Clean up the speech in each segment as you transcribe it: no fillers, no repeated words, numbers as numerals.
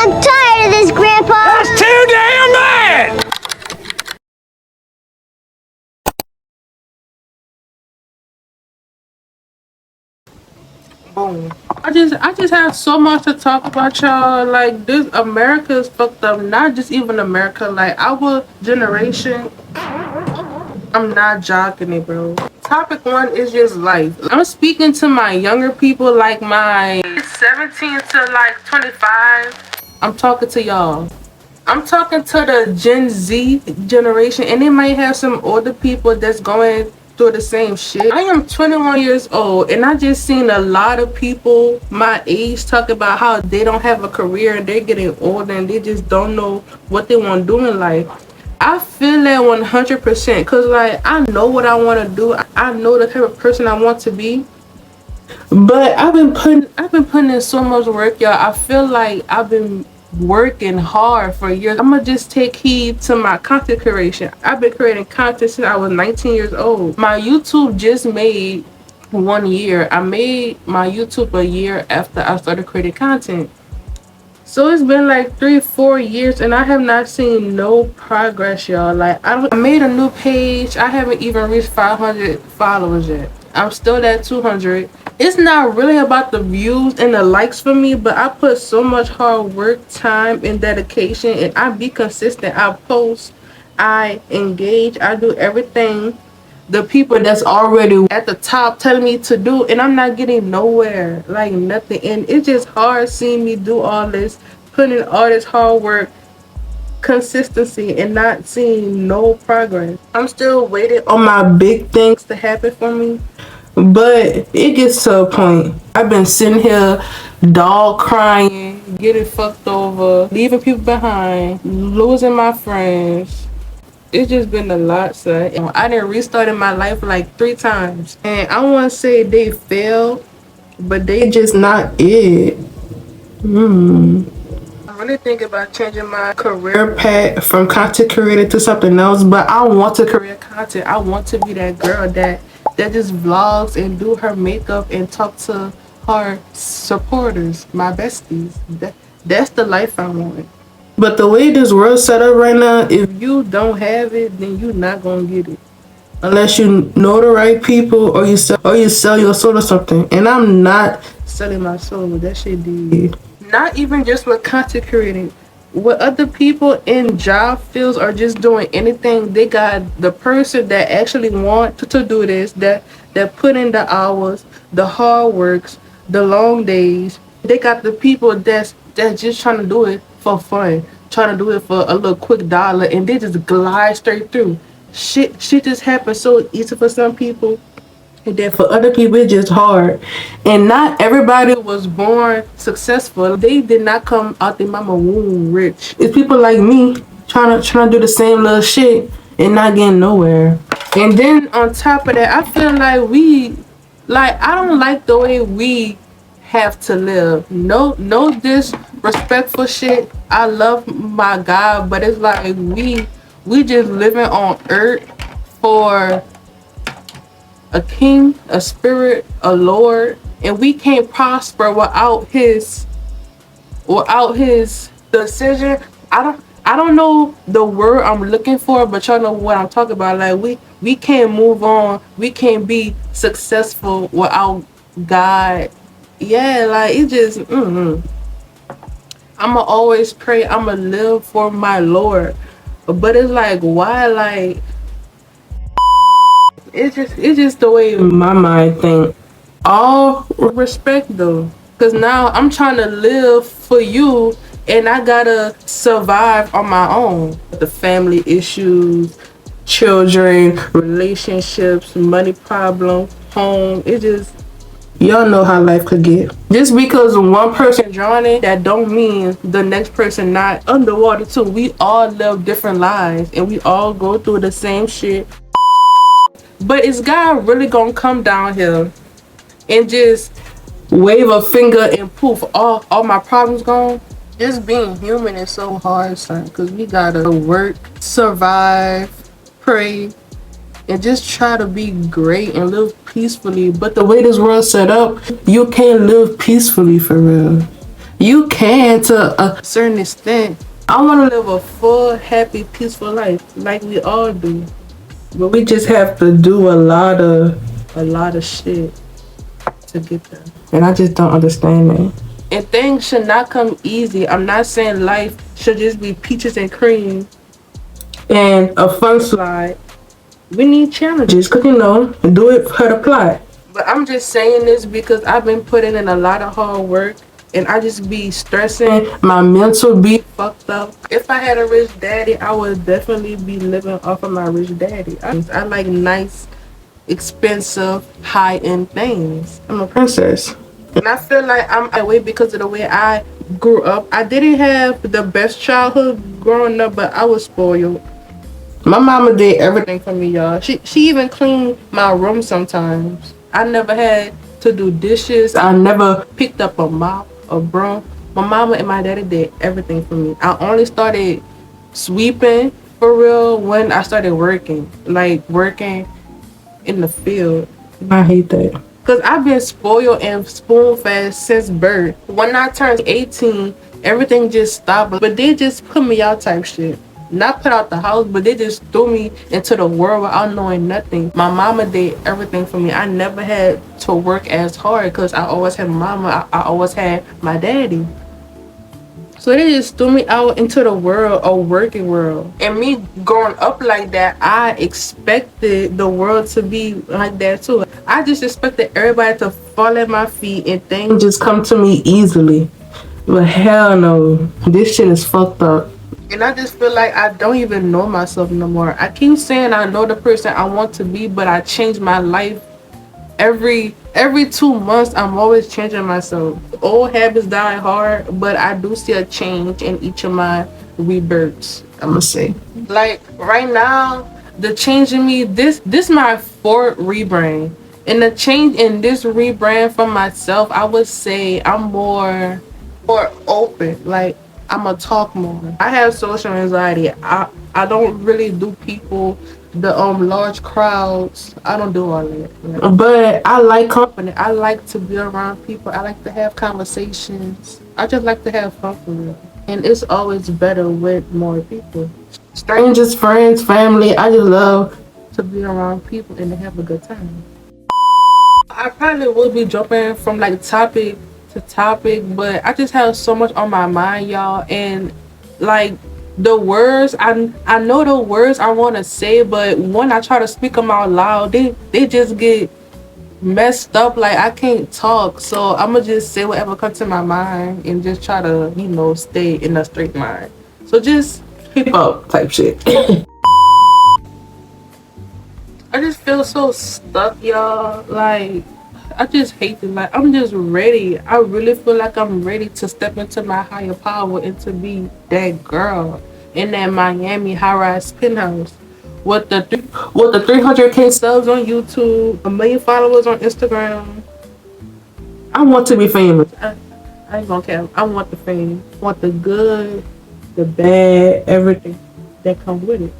I'm tired of this, Grandpa. That's too damn bad! Boom. I just have so much to talk about, y'all. Like, this America is fucked up. Not just even America, like our generation. I'm not joking it, bro. Topic one is just life. I'm speaking to my younger people, like my 17 to like 25. I'm talking to y'all. I'm talking to the Gen Z generation, and they might have some older people that's going through the same shit. I am 21 years old, and I just seen a lot of people my age talk about how they don't have a career and they're getting older and they just don't know what they want to do in life. I feel that 100% because, like, I know what I want to do. I know the type of person I want to be. But I've been putting in so much work, y'all. I feel like I've been working hard for years. I'm gonna just take heed to my content creation. I've been creating content since I was 19 years old. My YouTube just made 1 year. I made my YouTube a year after I started creating content. So it's been like 3-4 years and I have not seen no progress, y'all. Like, I made a new page. I haven't even reached 500 followers yet. I'm still at 200. It's not really about the views and the likes for me, but I put so much hard work, time, and dedication, and I be consistent. I post, I engage, I do everything the people that's already at the top telling me to do, and I'm not getting nowhere, like nothing. And it's just hard seeing me do all this, putting in all this hard work, consistency, and not seeing no progress. I'm still waiting on my big things to happen for me, but it gets to a point. I've been sitting here dog crying, getting fucked over, leaving people behind, losing my friends. It's just been a lot, son. I done restarted my life like 3 times. And I want to say they failed, but they just not it. I'm really thinking about changing my career path from content creator to something else, but I want to create content. I want to be that girl that just vlogs and do her makeup and talk to her supporters, my besties. That's the life I want. But the way this world's set up right now, if you don't have it, then you're not gonna get it. Unless you know the right people or you sell your soul or something. And I'm not selling my soul. That shit did. Not even just with content creating. With other people in job fields or just doing anything, they got the person that actually want to do this, that put in the hours, the hard works, the long days. They got the people that's just trying to do it for fun, trying to do it for a little quick dollar, and they just glide straight through. Shit just happens so easy for some people, and then for other people it's just hard. And not everybody was born successful. They did not come out their mama womb rich. It's people like me trying to do the same little shit and not getting nowhere. And then on top of that, I feel like I don't like the way we have to live. No disrespectful shit. I love my God, but it's like we just living on earth for a king, a spirit, a lord, and we can't prosper without his decision. I don't know the word I'm looking for, but y'all know what I'm talking about. Like, we can't move on. We can't be successful without God. Yeah, like, it just I'ma always pray. I'ma live for my Lord. But it's like, why? Like, it's just the way my mind think. All respect though, because now I'm trying to live for you and I gotta survive on my own. The family issues, children, relationships, money problem, home. It just, y'all know how life could get. Just because one person drowning, that don't mean the next person not underwater too. We all live different lives and we all go through the same shit. But is God really gonna come down here and just wave a finger and poof, all my problems gone? Just being human is so hard, son, because we gotta work, survive, pray, and just try to be great and live peacefully. But the way this world's set up, you can't live peacefully for real. You can to a certain extent. I want to live a full, happy, peaceful life like we all do. But we just have to do a lot of shit to get there. And I just don't understand that. And things should not come easy. I'm not saying life should just be peaches and cream and a fun slide. We need challenges, cause do it for the plot. But I'm just saying this because I've been putting in a lot of hard work, and I just be stressing. My mental be fucked up. If I had a rich daddy, I would definitely be living off of my rich daddy. I like nice, expensive, high-end things. I'm a princess. And I feel like I'm that way because of the way I grew up. I didn't have the best childhood growing up, but I was spoiled. My mama did everything for me, y'all. She even cleaned my room sometimes. I never had to do dishes. I never picked up a mop, a broom. My mama and my daddy did everything for me. I only started sweeping for real when I started working. Like working in the field. I hate that. Cause I've been spoiled and spoon fed since birth. When I turned 18, everything just stopped. But they just put me out type shit. Not put out the house, but they just threw me into the world without knowing nothing. My mama did everything for me. I never had to work as hard because I always had mama. I always had my daddy. So they just threw me out into the world, a working world. And me growing up like that, I expected the world to be like that too. I just expected everybody to fall at my feet and things just come to me easily. But hell no, this shit is fucked up. And I just feel like I don't even know myself no more. I keep saying I know the person I want to be, but I change my life every 2 months. I'm always changing myself. Old habits die hard, but I do see a change in each of my rebirths, I'ma say. Like right now, the change in me, this my fourth rebrand. And the change in this rebrand for myself, I would say I'm more open. Like I'ma talk more. I have social anxiety. I don't really do people, the large crowds. I don't do all that. But I like company. I like to be around people. I like to have conversations. I just like to have fun for real. And it's always better with more people. Strangers, friends, family. I just love to be around people and to have a good time. I probably would be jumping from like topic to topic, but I just have so much on my mind, y'all. And like the words, I know the words I want to say, but when I try to speak them out loud, they just get messed up. Like I can't talk, so I'ma just say whatever comes to my mind and just try to stay in a straight line. So just keep up type shit. I just feel so stuck, y'all. Like, I just hate it. Like, I'm just ready. I really feel like I'm ready to step into my higher power and to be that girl in that Miami high-rise penthouse with the 300K subs on YouTube, 1 million followers on Instagram. I want to be famous. I ain't gonna care. I want the fame. I want the good, the bad, everything that comes with it.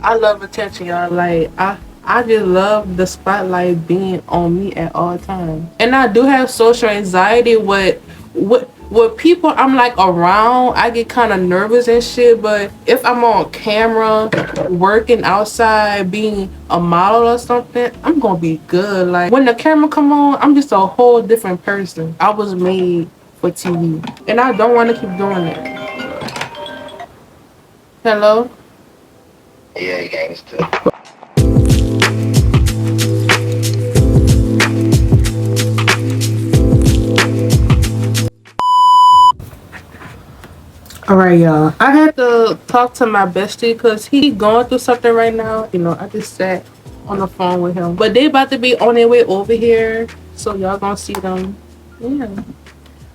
I love attention, y'all. Like I just love the spotlight being on me at all times. And I do have social anxiety with people I'm like around. I get kind of nervous and shit. But if I'm on camera, working outside, being a model or something, I'm gonna be good. Like when the camera come on, I'm just a whole different person. I was made for TV, and I don't want to keep doing it. Hello. Yeah, gangster. Alright, y'all. I had to talk to my bestie because he going through something right now. I just sat on the phone with him. But they about to be on their way over here. So y'all gonna see them. Yeah.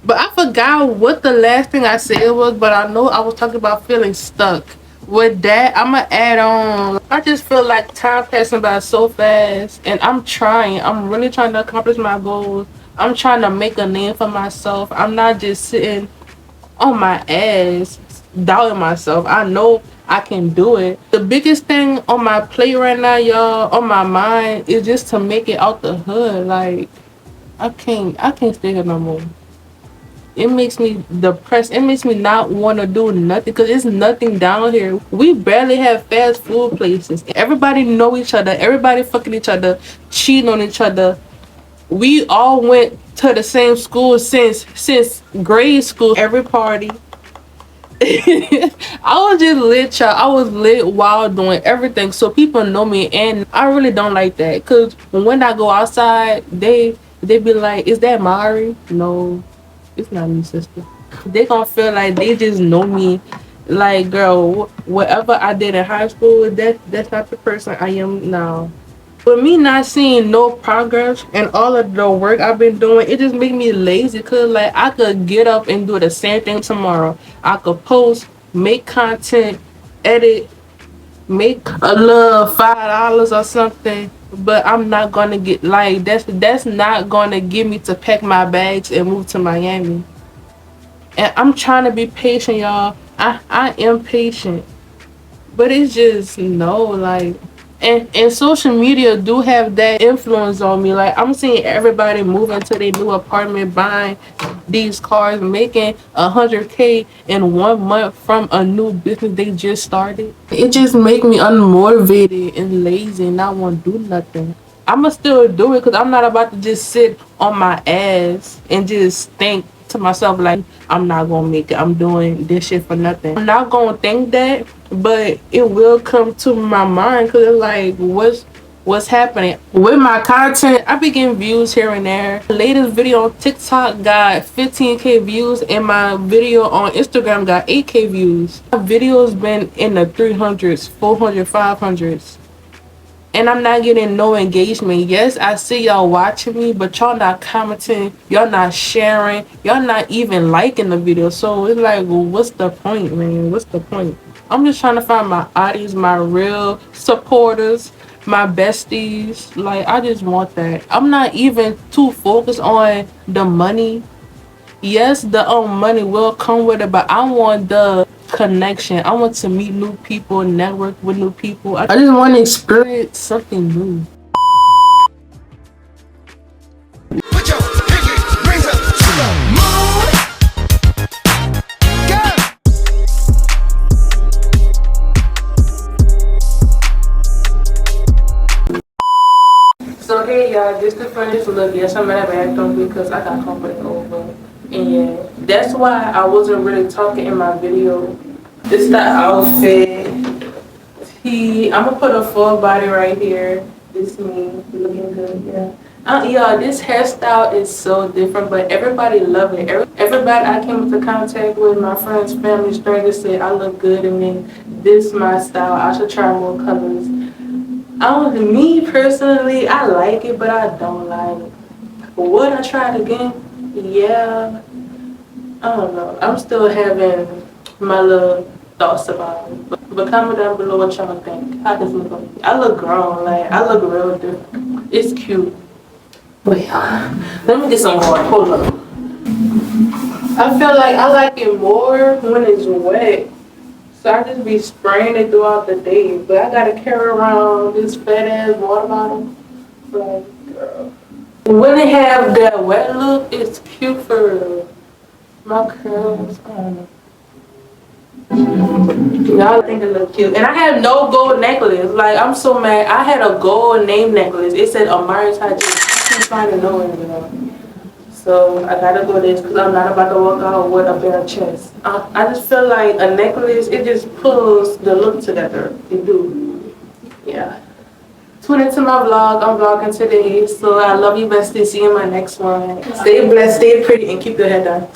But I forgot what the last thing I said was, but I know I was talking about feeling stuck. With that, I'ma add on. I just feel like time passing by so fast, and I'm trying. I'm really trying to accomplish my goals. I'm trying to make a name for myself. I'm not just sitting on my ass, doubting myself. I know I can do it. The biggest thing on my plate right now, y'all, on my mind, is just to make it out the hood. Like I can't stay here no more. it makes me depressed. It makes me not want to do nothing because it's nothing down here. We barely have fast food places. Everybody know each other. Everybody fucking each other, cheating on each other. We all went to the same school since grade school. Every party. I was just lit, y'all. I was lit while doing everything, so people know me, and I really don't like that. Cause when I go outside, they be like, "Is that Mari?" No, it's not me, sister. They gonna feel like they just know me. Like, girl, whatever I did in high school, that's not the person I am now. With me not seeing no progress and all of the work I've been doing, it just make me lazy. Cause like I could get up and do the same thing tomorrow. I could post, make content, edit, make a little $5 or something. But I'm not gonna get like that's not gonna get me to pack my bags and move to Miami. And I'm trying to be patient, y'all. I am patient. But it's just no, like, and social media do have that influence on me. Like I'm seeing everybody moving to their new apartment, buying these cars, making 100K in 1 month from a new business they just started. It just make me unmotivated and lazy and not want to do nothing. I'ma still do it because I'm not about to just sit on my ass and just think to myself like I'm not gonna make it. I'm doing this shit for nothing. I'm not gonna think that, but it will come to my mind because it's like what's happening with my content. I be getting views here and there. The latest video on TikTok got 15K views and my video on Instagram got 8K views. My videos been in the 300s, 400, 500s. And I'm not getting no engagement. Yes, I see y'all watching me, but y'all not commenting, y'all not sharing, y'all not even liking the video. So it's like, well, what's the point, man? What's the point? I'm just trying to find my audience, my real supporters, my besties. Like, I just want that. I'm not even too focused on the money. Yes, the money will come with it, but I want the connection. I want to meet new people, network with new people. I just want to experience something new. Put your pinky rings up to the moon. So hey y'all, just to finish look, yes I'm at a bathroom because I got company over. And that's why I wasn't really talking in my video. This the outfit. I'm gonna put a full body right here. This me looking good, yeah. Y'all, this hairstyle is so different, but everybody love it. Everybody I came into contact with, my friends, family, strangers said I look good and then this my style. I should try more colors. Me personally, I like it, but I don't like it. Would I try it again? Yeah. I don't know. I'm still having my little thoughts about it. But comment down below what y'all think. How does it look on me? I look grown. Like, I look real different. It's cute. But yeah, let me get some water. Hold up. I feel like I like it more when it's wet. So I just be spraying it throughout the day. But I gotta carry around this fat ass water bottle. Like, girl. When it have that wet look, it's cute for my curls. I don't know. Y'all think it look cute. And I had no gold necklace. Like, I'm so mad. I had a gold name necklace. It said Amari Ty'jhai. I can't find it nowhere, you know. So I gotta go this because I'm not about to walk out with a bare chest. I just feel like a necklace, it just pulls the look together. It do. Yeah. Tune into my vlog. I'm vlogging today. So I love you, bestie. See you in my next one. Stay blessed, stay pretty, and keep your head down.